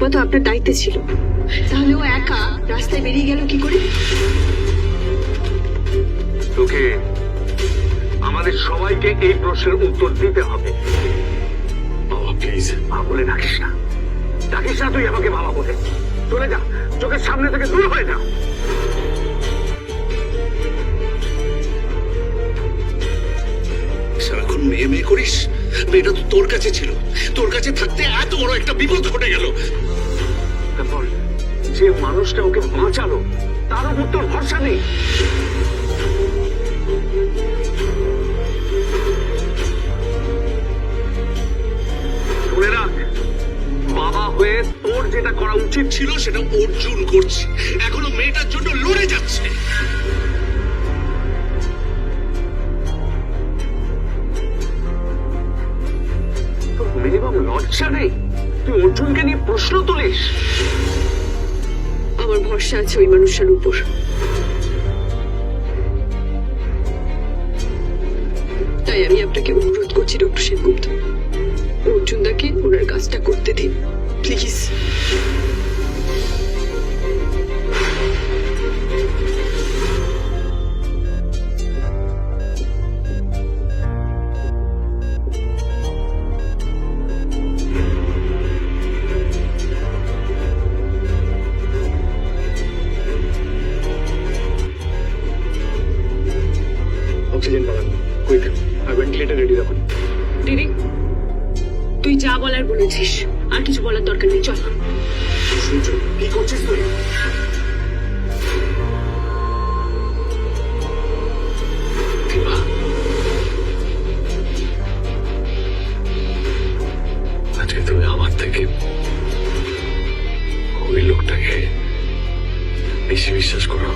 রূপা তো আপনার দায়িত্বে ছিল, তাহলে ও একা রাস্তায় বেরিয়ে গেল কি করে? তোকে আমাদের সবাইকে এই প্রশ্নের উত্তর দিতে হবে। বাবা প্লিজ বলে ডাকিস না, ডাকিস না তুই আমাকে বাবা বলে। চলে যা, চোখের সামনে থেকে দূর হয়ে যা। সারাক্ষণ মেয়ে মেয়ে করিস। মেয়েটা তো তোর কাছে ছিল, তোর কাছে থাকতে এত বড় একটা বিপদ ঘটে গেল। তারপর যে মানুষটা ওকে বাঁচালো তার উপর তোর ভরসা নেই। শুনে রাখ, বাবা হয়ে তোর যেটা করা উচিত ছিল সেটা অর্জুন করছে, এখনো মেয়েটার জন্য লড়ে যাচ্ছে। তোর মিনিমাম লজ্জা নেই? তুই অর্জুনকে নিয়ে প্রশ্ন তুলিস? আমার ভরসা আছে ওই মানুষটার উপর। তাই আমি আপনাকে অনুরোধ করছি ডক্টর সেনগুপ্ত, অর্জুনদাকে ওনার কাজটা করতে দিন প্লিজ। অক্সিজেন বাড়ান, কুইক, আর ভেন্টিলেটর রেডি রাখুন। দিদি, তুই যা বলার বলেছিস, আর কিছু বলার দরকার নেই, চল। সূর্য কি করছিস তুই? দিবা, আজকে তুমি আমার থেকে ওই লোকটাকে বেশি বিশ্বাস করো।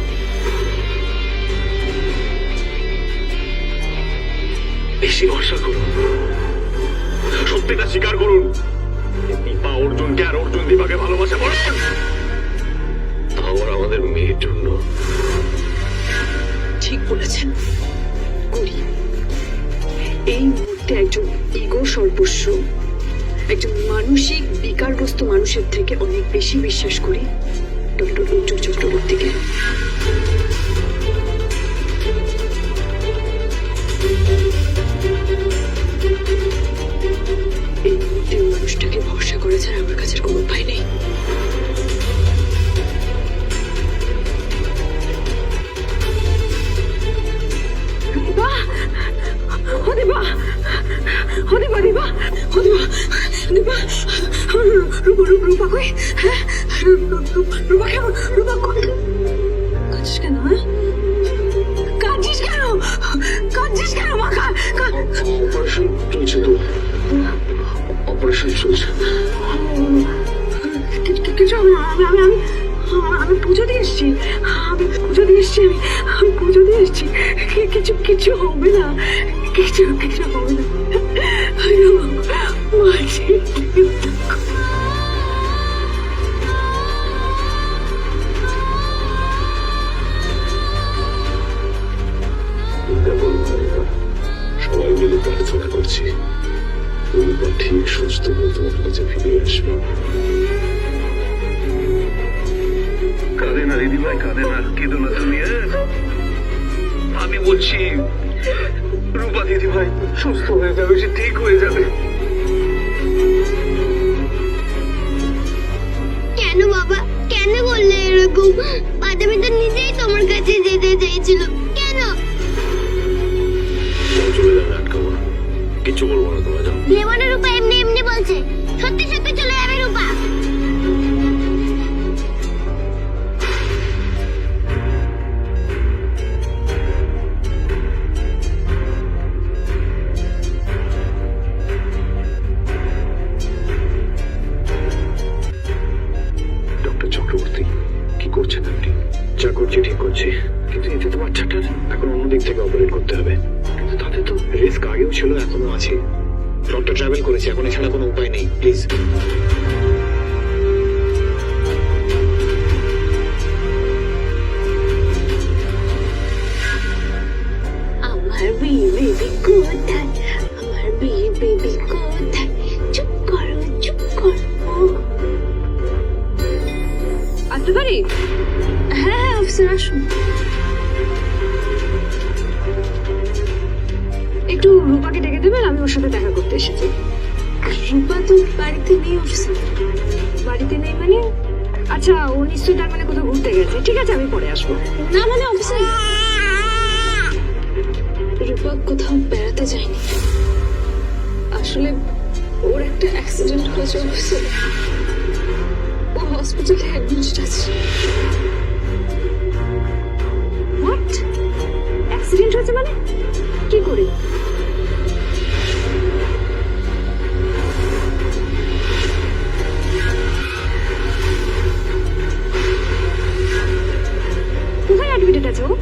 বেশি ভরসা করুন, সত্যিটা স্বীকার করুন। দীপা অর্জুনকে আর অর্জুন দীপাকে ভালোবাসে বলুন। তাও আমাদের মেয়ের জন্য। ঠিক বলেছেন, করি। এই মুহূর্তে একজন ইগো সর্বস্ব, একজন মানসিক বিকারগ্রস্ত মানুষের থেকে অনেক বেশি বিশ্বাস করি ডক্টর অর্জুন চক্রবর্তীকে। এই মুহূর্তে ওই মানুষটাকে ভরসা করা ছাড়া আমার কাছে কোনো উপায় নেই। রূপা কই? হ্যাঁ, রূপা কেমন? রূপা কই? কাঁদছিস কেন? কাঁদছিস কেন? কাঁদছিস কেন? অপারেশন চলছে তো, অপারেশন চলছে। কিছু হবে না, আমি পুজো দিয়ে এসছি, আমি পুজো দিয়ে এসছি, কিছু হবে না, কিছু হবে না। মাঝি সবাই মিলে প্রার্থনা করছি রবিবার ঠিক সুস্থ হয়ে তোমার কাছে ফিরে আসবে। কাঁদে না দিদি ভাই, কাঁদে না, কেঁদো না তুমি। আমি বলছি রূপা দিদি ভাই সুস্থ হয়ে যাবে, সে ঠিক হয়ে যাবে। কেন বাবা, কেন বললে এরকম? বাদামি তো নিজেই তোমার কাছে যেতে চাইছিল, কেন? চলে যাবে, আটকাবো না, কিচ্ছু বলবো না, তোমরা যাও। ভেবনের রূপা এমনি এমনি বলছে, সত্যি সত্যি চলে যাবে রূপা। ডক্টর চক্রবর্তী কি করছেন আপনি? যা করছি ঠিক করছি, কিন্তু এতে তো বাচ্চাটার এখন অন্য দিক থেকে অপারেট করতে হবে। কিন্তু তাতে তো রিস্ক আগেও ছিল, এখনো আছে। ডক্টর ট্রাভেল করেছে, এখন এছাড়া কোনো উপায় নেই। প্লিজ আমার বেবি কোথায়, আমার বেবি কোথায়? চুপ করো, চুপ করো। রূপাকে ডেকে দেবেন, আমি ওর সাথে দেখা করতে এসেছি। রূপা তো বাড়িতে নেই, অফিসে বাড়িতে নেই মানে? আচ্ছা, ও নিশ্চয়ই তার মানে কোথাও ঘুরতে গেছে। ঠিক আছে, আমি পরে আসবো। না মানে অফিসে রূপা কোথাও বেড়াতে যায়নি। আসলে ওর একটা অ্যাক্সিডেন্ট হয়েছে অফিসে, ও হসপিটালে অ্যাডমিট আছে। হোয়াট? অ্যাক্সিডেন্ট হয়েছে মানে? কি করে? কোথায় অ্যাডমিটেড আছে ও?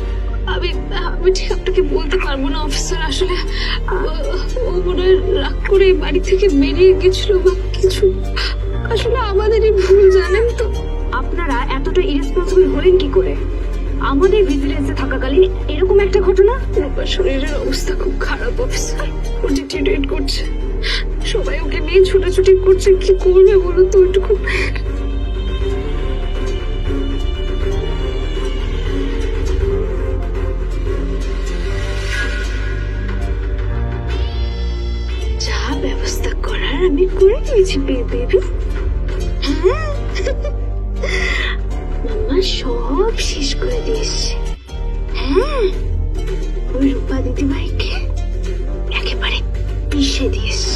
আমি ঠিক আপনাকে বলতে পারবো না অফিসার। আসলে ও মনে হয় রাগ করে বাড়ি থেকে বেরিয়ে গেছিল বা কিছু। আসলে আমাদেরই ভুল, জানেন তো। আপনারা এতটা ইরেসপন্সিবল হলেন কি করে? আমাদের ভিজিলেন্সে থাকাকালীন এরকম একটা ঘটনা। রূপার শরীরের অবস্থা খুব খারাপ অফিসার, ও ডিটেরিয়েট করছে। সবাই ওকে নিয়ে ছোটাছুটি করছে, কি করবে বলুন তো? ওইটুকু যা ব্যবস্থা করার আমি করে দিয়েছি বেবি। হ্যাঁ, মামা সব শেষ করে দিয়েছে। হ্যাঁ, ওই রূপা দিদিভাইকে একেবারে পিষে দিয়েছে।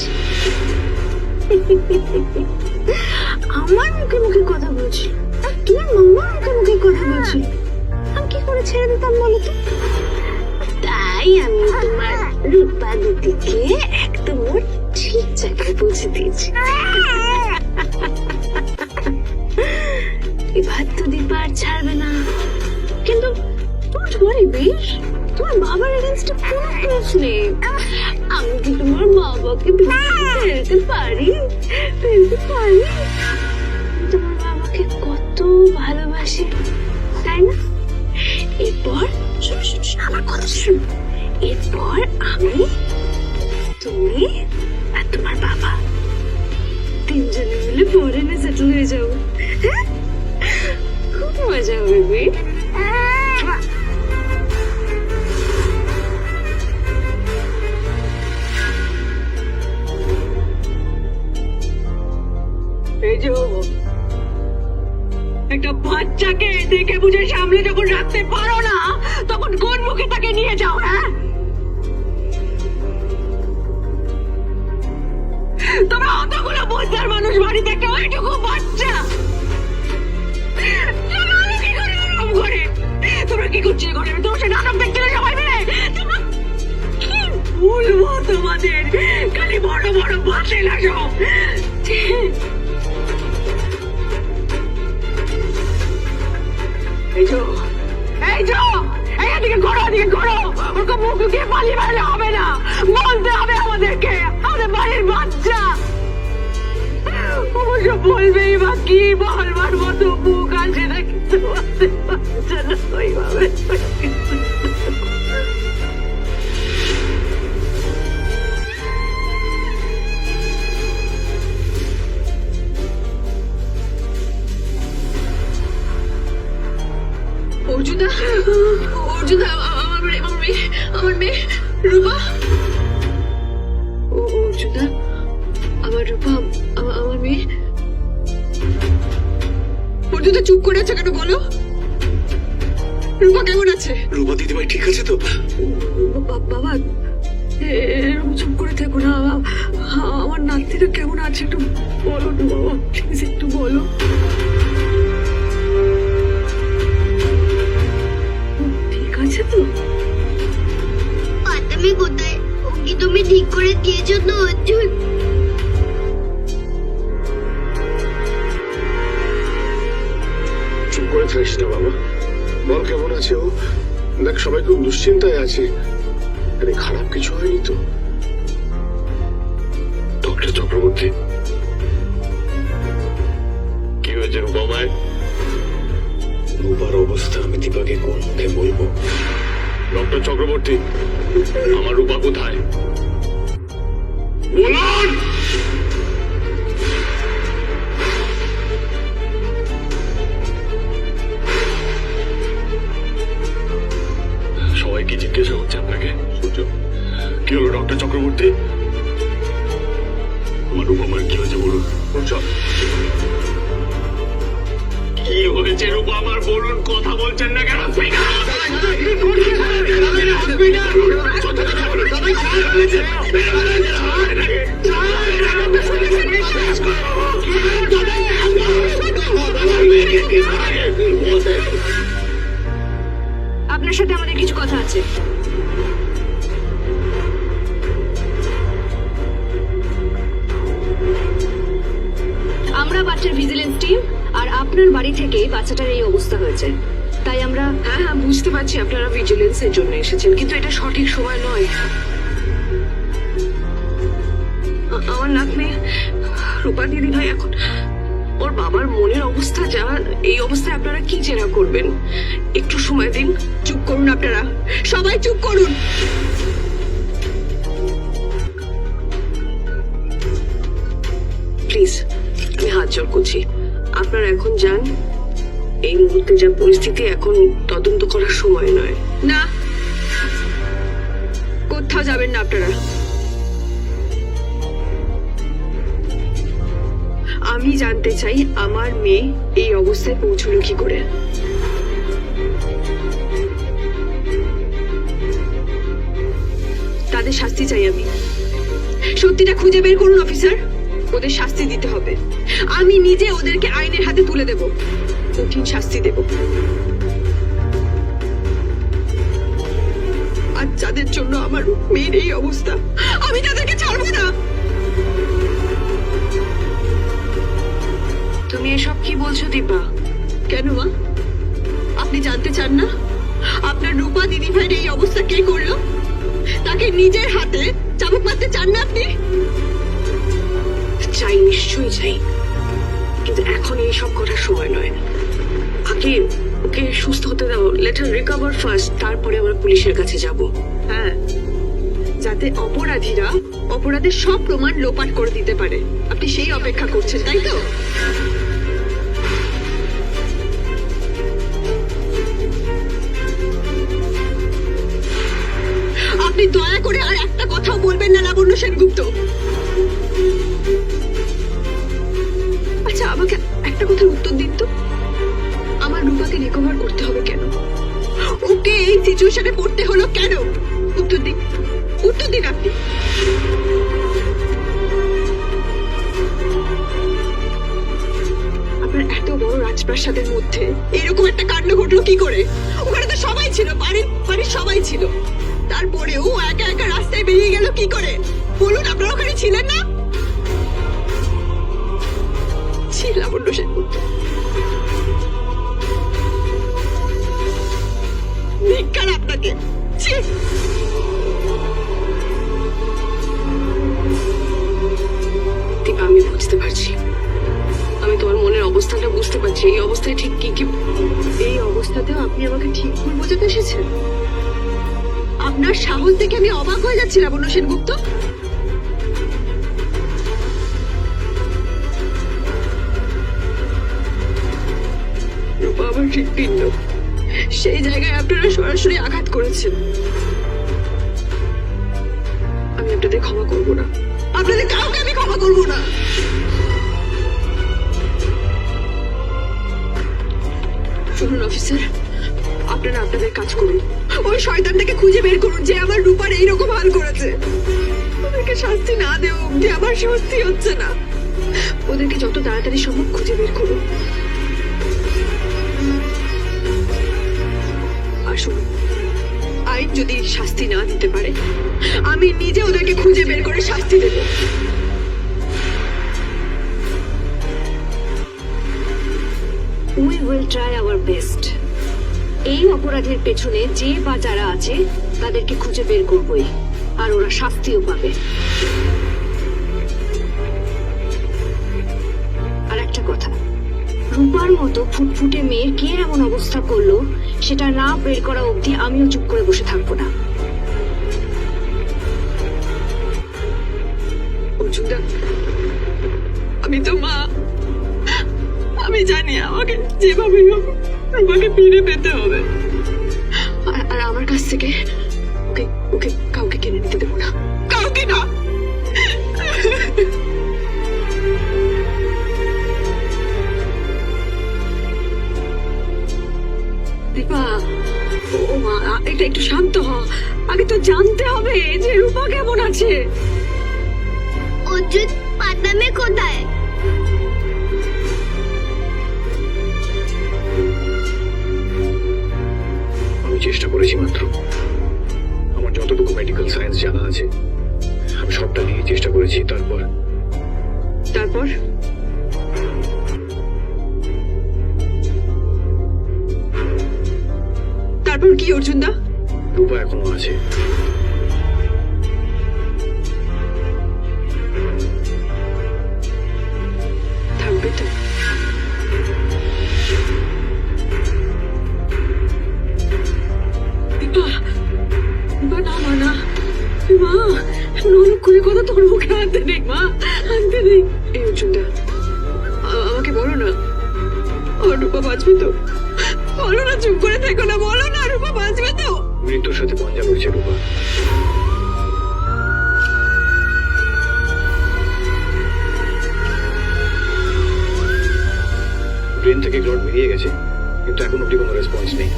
আমার মুখে মুখে কথা বলছিল, আর তোমার মাম্মার মুখে মুখে কথা বলছিল। আমি কি করে ছেড়ে দিতাম বলো তো? তাই আমি তোমার রূপা দিদিকে একদম ওর ঠিক জায়গায় পৌঁছে দিয়েছি। এবার তো দীপা আর ছাড়বে না। কিন্তু ডোন্ট ওয়ারি বেশ, তোমার বাবার এগেইনস্টে কোনো কেস নেই। আমি কি তোমার বাবাকে ফেলতে পারি? তোমার বাবাকে কত ভালোবাসি, তাই না? এরপর আমার কথা শুনো। এরপর আমি, তুমি আর তোমার বাবা তিনজনে মিলে ফরেনে সেটেল হয়ে যাবো। হ্যাঁ, খুব মজা হবে বে। এই যে একটা বাচ্চাকে দেখে বুঝে সামনে যখন রাখতে পারো না, তখন কোন মুখে তাকে নিয়ে যাও? হ্যাঁ, তোমরা অতগুলো বোঝার মানুষ বাড়িতে একটা ওইটুকু বাচ্চা, তোমরা কি করছিলে ঘরে? তোমার সে নাটক দেখছিলে সবাই মিলে। তোমরা কি বলবো তোমাদের? খালি বড় বড় বাসে লাগো। এদিকে ঘোরো, এদিকে ঘোরো। ওরকম মুখ লুকিয়ে পালিয়ে বেড়ালে হবে না, বলতে হবে আমাদেরকে। আমাদের বাড়ির বাচ্চা অবশ্য বলবেই বা কি, বলবার মতো মুখ আছে না, কিন্তু আমাদের বাচ্চা না ওইভাবে। অর্জুনা, অর্জুনা, আমার মেয়ে রূপা। অর্জুনা, আমার রূপা, আমার মেয়ে। অর্জুনা চুপ করে আছে কেন বলো? রূপা কেমন আছে? রূপা দিদিভাই ঠিক আছে তো? বাবা, এরকম চুপ করে থেকো না। আমার নাতিটা কেমন আছে একটু বলো না বাবা, প্লিজ একটু বলো। ঠিক আছে তো? তুমি কোথায়? ওকে তুমি ঠিক করে দিয়েছো তো অর্জুন? চুপ করে থাকিস না বাবা, বল কেমন আছে ও? দেখ, সবাই খুব দুশ্চিন্তায় আছে। আরে খারাপ কিছু হয়নি তো? ডক্টর চক্রবর্তী, কি হয়েছে রূপা মায়ের? রূপার অবস্থা আমি দীপাকে কোন মুখে বলবো? ডক্টর চক্রবর্তী, আমার রূপা কোথায় বলুন? সবাইকে জিজ্ঞাসা হচ্ছে আপনাকে। কি হলো ডক্টর চক্রবর্তী? চক্রবর্তী আমার রূপমার কি হয়েছে বলুন। চল কি হয়েছে রূপা আমার বলুন, কথা বলছেন না কেন? আপনার সাথে আমাদের কিছু কথা আছে। আমরা বাচ্চার ভিজিলেন্স টিম, আর আপনার বাড়ি থেকে বাচ্চাটার এই অবস্থা হয়েছে, তাই আমরা। হ্যাঁ হ্যাঁ, বুঝতে পারছি আপনারা ভিজিলেন্সের জন্য এসেছেন, কিন্তু এটা সঠিক সময় নয়। আমার নাতনি রূপা দিদি ভাই এখন, ওর বাবার মনের অবস্থা যা, এই অবস্থায় আপনারা কি জেরা করবেন? একটু সময় দিন। চুপ করুন আপনারা, সবাই চুপ করুন। প্লিজ, আমি হাত জোড় করছি, আপনারা এখন যান। এই মুহূর্তে যা পরিস্থিতি, এখন তদন্ত করার সময় নয়। না, কোথাও যাবেন না আপনারা। আমি জানতে চাই আমার মেয়ে এই অবস্থায় পৌঁছলো কি করে। তাদের শাস্তি চাই আমি। সত্যিটা খুঁজে বের করুন অফিসার, ওদের শাস্তি দিতে হবে। আমি নিজে ওদেরকে আইনের হাতে তুলে দেব, কঠিন শাস্তি দেব। আর যাদের জন্য আমার মেয়ের এই অবস্থা, আমি তাদেরকে ছাড়বো না। তুমি এসব কি বলছো দীপা? কেন মা, আপনি জানতে চান না আপনার রূপা দিদি ভাইয়ের এই অবস্থা কে করলো? তাকে নিজের হাতে চাবুক মারতে চান না আপনি? চাই, নিশ্চয়ই চাই, কিন্তু এখন এইসব করার সময় নয়। আগে ওকে সুস্থ হতে দাও, লেট হার রিকভার ফার্স্ট, তারপরে আমরা পুলিশের কাছে যাব। হ্যাঁ, যাতে অপরাধীরা অপরাধের সব প্রমাণ লোপাট করে দিতে পারে। আপনি সেই অপেক্ষা করছেন, তাই তো? আপনি দয়া করে আর একটা কথাও বলবেন না লাবণ্য সেনগুপ্ত। আচ্ছা, আমাকে একটা কথার উত্তর দিন তো, আমার রূপাকে রিকভার করতে হবে কেন? ওকে এই সিচুয়েশনে পড়তে হলো কেন? উত্তর দিন, উত্তর দিন আপনি। আপনার এত বড় রাজপ্রাসাদের মধ্যে এরকম একটা কাণ্ড ঘটলো কি করে? ওখানে তো সবাই ছিল, বাড়ির সবাই ছিল, তারপরেও একা একা রাস্তায় বেরিয়ে গেল কি করে? বলুন, আপনারা ওখানে ছিলেন না? ছিলাম অন্য সেনগুপ্ত, ধিক্কার আপনাকে। দীপা, আমি বুঝতে পারছি, আমি তোমার মনের অবস্থাটা বুঝতে পারছি। এই অবস্থায় ঠিক কি কি, এই অবস্থাতেও আপনি আমাকে ঠিক ভুল বোঝাতে এসেছেন? আপনার সাহস দেখে আমি অবাক হয়ে যাচ্ছি লাবণ্য সেনগুপ্ত। রূপা আমার হৃৎপিণ্ড, সেই জায়গায় আপনারা সরাসরি আঘাত করেছেন। আমি আপনাদের ক্ষমা করবো না, আপনাদের কাউকে আমি ক্ষমা করবো না। শুনুন অফিসার, আপনারা আপনাদের কাজ করুন, ওই শয়তানটাকে খুঁজে বের করুন যে আমার রূপার এইরকম হাল করেছে। ওদেরকে শাস্তি না দেওয়া অব্দি আমার শাস্তি হচ্ছে না। ওদেরকে যত তাড়াতাড়ি সম্ভব খুঁজে বের করুন। আসুন, আইন যদি শাস্তি না দিতে পারে, আমি নিজে ওদেরকে খুঁজে বের করে শাস্তি দেব। We will try our best. এই অপরাধের পেছনে যে বা যারা আছে তাদেরকে খুঁজে বের করবই, আর ওরা শাস্তিও পাবে। আর একটা কথা, রূপার মতো ফুটফুটে মেয়ের কে এমন অবস্থা করলো সেটা না বের করা অবধি আমিও চুপ করে বসে থাকবো না। অর্জুনদা, আমি তো মা, আমি জানি আমাকে যেভাবে রূপাকে ফিরে পেতে হবে, আর আমার কাছ থেকে ওকে কাউকে কিনে নিতে দেবো না, কাউকে না। কেমন আছে? অর্জুন বাদামে কোথায়? আমি চেষ্টা করেছি মাত্র, আমার যতটুকু মেডিকেল সায়েন্স জানা আছে আমি সবটা নিয়ে চেষ্টা করেছি। তারপর তারপর তারপর কি অর্জুন দা? রূপা এখনো আছে। থাকবে তো? দীপা, দীপা না মা, না মা, নরক করে কথা তোর মুখে আনতে নেই মা, আনতে নেই। এই অর্জুন দা, আমাকে বলো না, আমার রূপা বাঁচবে তো? বলো না, চুপ করে থেকো না, বলো না রূপা বাঁচবে তো? মৃত্যুর সাথে পঞ্জা লড়ছে রূপা। ব্রেন থেকে ক্লট বেরিয়ে গেছে, কিন্তু এখন অব্দি কোনো রেসপন্স নেই।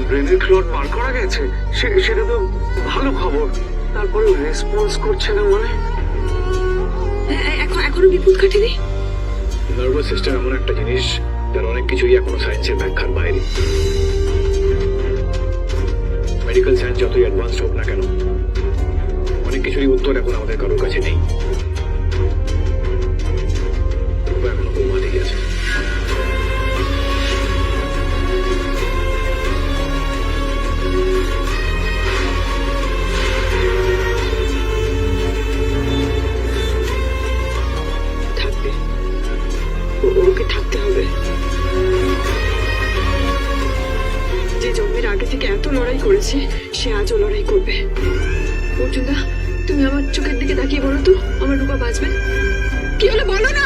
ব্রেনের ক্লট বার করা গেছে, সেটা তো ভালো খবর। তারপরে রেসপন্স করছে না মানে? এখনো বিপদ কাটেনি? নার্ভাস সিস্টেম এমন একটা জিনিস যার অনেক কিছুই এখনো সায়েন্সের ব্যাখ্যার বাইরে। মেডিকেল সায়েন্স যতই অ্যাডভান্স হোক না কেন, অনেক কিছুরই উত্তর এখন আমাদের কারোর কাছে নেই। রূপা এখনো কোমাতেই আছে। থাকবে, ওকে থাকতে হবে। যে জন্মের আগে থেকে এত লড়াই করেছে, সে আজও লড়াই করবে। অর্জুন দা, তুমি আমার চোখের দিকে তাকিয়ে বলো তো, আমার রূপা বাঁচবে? কি হলো বলো না।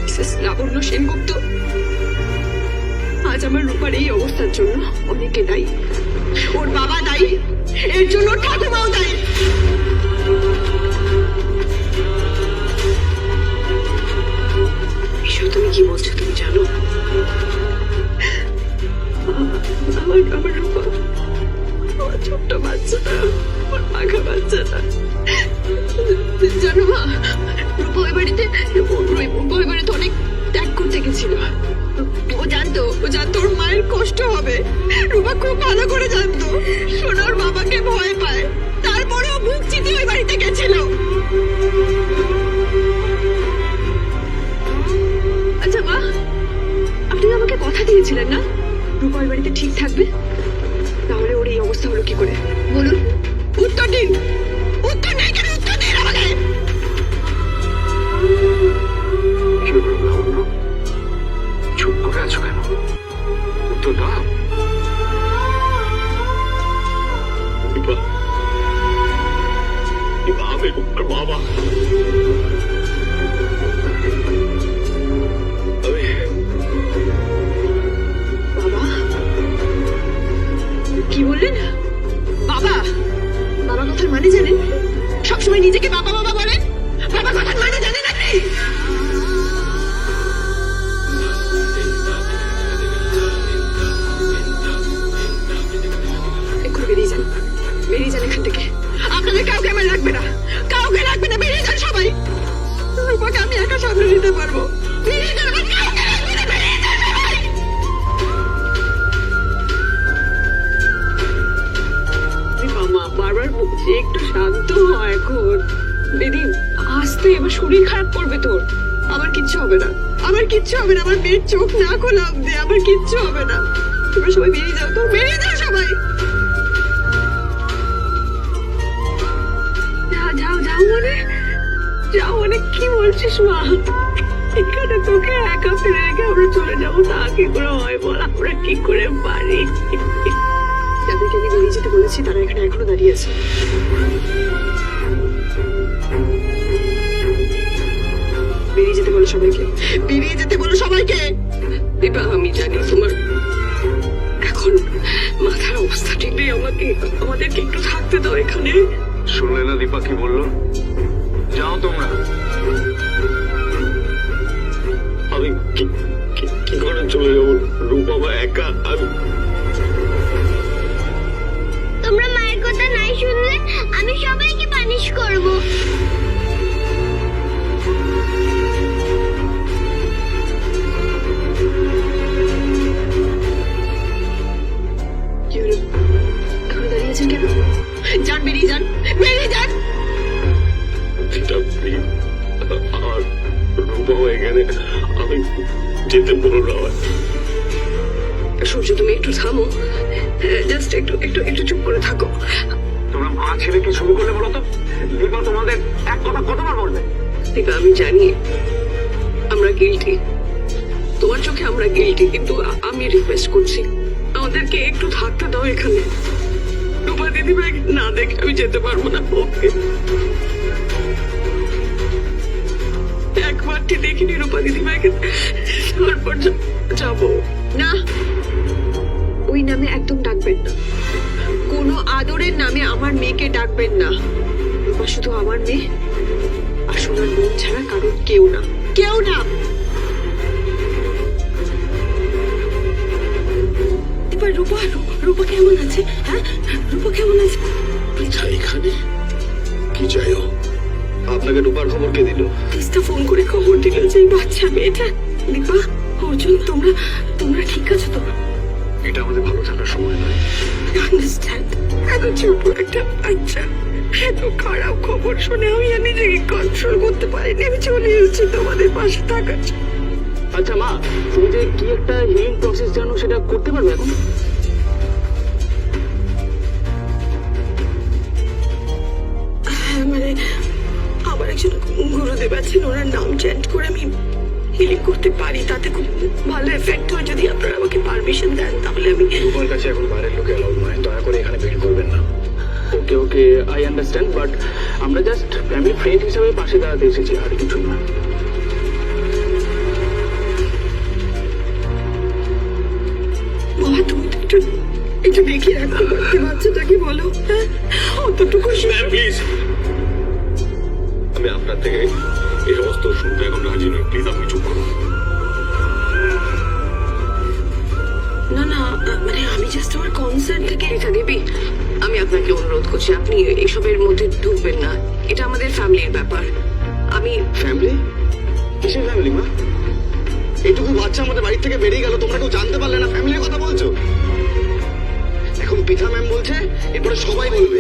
মিসেস লাবণ্য সেনগুপ্ত, আজ আমার রূপার এই অবস্থার জন্য অনেকে দায়ী। ওর বাবা দায়ী, এর জন্য ঠাকুমাও দায়ী। ঈশ্বর, তুমি কি বলছো তুমি জানো? আমার রূপা, আমার ছোট্ট বাচ্চাটা, আমার পাখা বাচ্চাটা, জানো মা, রূপা ওই বাড়িতে অনেক ত্যাগ করতে গেছিল। ও জানতো ওর মায়ের কষ্ট হবে। রূপা খুব ভালো করে জানতো। সোনার বাবাকে ভয় পায়, তারপরেও বুক চিতিয়ে ওই বাড়িতে গেছিল। আচ্ছা মা, আপনি আমাকে কথা দিয়েছিলেন না রূপা ওই বাড়িতে ঠিক থাকবে? তাহলে ওর এই অবস্থা হলো কি করে বলুন? উত্তর দিন, উত্তর নেই কেন? উত্তর দিন আমাকে। কি হলো লাবণ্য? চুপ করে আছো কেন? উত্তর দাও। রূপা, আমি রূপার বাবা। বাবা? কি বললেন? বাবা? বাবা কথার মানে জানেন? সবসময় নিজেকে বাবা বাবা বলেন। বাবা কথার মানে জানেন আপনি? একটু বেরিয়ে যান, বেরিয়ে যান এখান থেকে। আপনাদের কাউকে আমার লাগবে না, কাউকে লাগবে না, বেরিয়ে যান সবাই। রূপাকে আমি একা সামনে নিতে পারবো। বেরিয়ে যান, আমার কাউকে লাগবে না, বেরিয়ে যান সবাই। মা বারবার বলছি একটু শান্ত হ এখন। দিদি আস্তে, এবার শরীর খারাপ করবে তোর। আমার কিচ্ছু হবে না, আমার কিচ্ছু হবে না। আমার মেয়ের চোখ না খোলা অব্দি আমার কিচ্ছু হবে না। তোমরা সবাই বেরিয়ে যাও তো, বেরিয়ে যাও সবাই। যাও মানে, যাও মানে কি বলছিস মা? এখানে তোকে একা ফেলে রেখে আমরা চলে যাবো, তা কি করে হয় বল? আমরা কি করে পারি? যাদেরকে আমি বেরিয়ে যেতে বলেছি তারা এখানে এখনো দাঁড়িয়ে আছে। বেরিয়ে যেতে বলো সবাইকে, বেরিয়ে যেতে বলো সবাইকে। দীপা, আমি জানি তোমার এখন মাথার অবস্থা ঠিক নেই, আমাদেরকে একটু থাকতে দাও এখানে। শুনলে না দীপা কি বললো? যাও তোমরা। আমি কি করে চলে যাবো রূপা মা একা। আমি তোমরা মায়ের কথা নাই শুনলে আমি সবাইকে পানিশ করব। কি হলো? এখন দাঁড়িয়েছেন কেন? যান, বেরিয়ে যান, বেরিয়ে যান। এটা প্লিজ আর রূপা মা এখানে, আমি যেতে বলো না আমায়। সূর্য, তুমি একটু থামো, জাস্ট একটু একটু একটু চুপ করে থাকো। তোমরা মা ছেলে কি শুরু করলে বলো তো? দীপা তোমাদের এক কথা কতবার বলবে? দীপা, আমি জানি আমরা গিল্টি, তোমার চোখে আমরা গিল্টি, কিন্তু আমি রিকোয়েস্ট করছি আমাদেরকে একটু থাকতে দাও এখানে। রূপা দিদিভাই না দেখে আমি যেতে পারবো না। ওকে, একবারটি দেখিনি রূপা দিদিভাইকে, তারপর যাবো না। ওই নামে একদম ডাকবেন না, কোনো আদরের নামে আমার মেয়েকে ডাকবেন না। রূপা শুধু আমার মেয়ে, আর সোনার বোন ছাড়া কারণ কেউ না, কেউ না। এবার রূপা, রূপা কেমন আছে? হ্যাঁ, রূপা কেমন আছে? পৃথা এখানে কি চাই? ও আপনাকে রূপার খবর কে দিল? তিস্তা ফোন করে খবর দিল যে এই বাচ্চা মেয়েটা। দীপা, অর্জুন, তোমরা ঠিক আছো তো? এটা আমাদের ভালো থাকার সময় নয়। আন্ডারস্ট্যান্ড, এত ছোট একটা বাচ্চা এত খারাপ খবর শুনে আমি আর নিজেকে কন্ট্রোল করতে পারিনি। আমি চলে এসেছি তোমাদের পাশে থাকার জন্য। আচ্ছা মা, তুমি যে কি একটা হিলিং প্রসেস জানো সেটা করতে পারবে এখন? হ্যাঁ, মানে আমার একজন গুরুদেব আছেন, ওনার নাম চ্যান্ট করে আমি হিলিং করতে পারি, তাতে খুব ভালো এফেক্ট হয়। যদি আপনারা আমাকে পারমিশন দেন তাহলে আমি। রূপার কাছে এখন বাইরের লোকে অ্যালাউড নয়, দয়া করে এখানে ভিড় করবেন না। ওকে ওকে, আই আন্ডারস্ট্যান্ড, বাট আমরা জাস্ট ফ্যামিলি ফ্রেন্ড হিসেবে পাশে দাঁড়াতে এসেছি, আর কিছু না। বাবা, তুমি তো একটু দেখে রাখতে পারতে বাচ্চাটাকে, বলো। হ্যাঁ, অতটুকু প্লিজ, আমি আপনার থেকে এই সমস্ত শুনতে এখন রাজি নই। প্লিজ আপনি চুপ করুন। না না, মানে আমি জাস্ট আমার কনসার্ন থেকে। রেখা দেবী, আমি আপনাকে অনুরোধ করছি, আপনি এসবের মধ্যে ঢুকবেন না। এটা আমাদের ফ্যামিলির ব্যাপার। আমি ফ্যামিলি? কিসের ফ্যামিলি মা? এইটুকু বাচ্চা আমাদের বাড়ি থেকে বেরিয়ে গেল, তোমরা কেউ জানতে পারলে না ফ্যামিলির কথা বলছো? এখন পিঠা ম্যাম বলছে, এরপরে সবাই বলবে।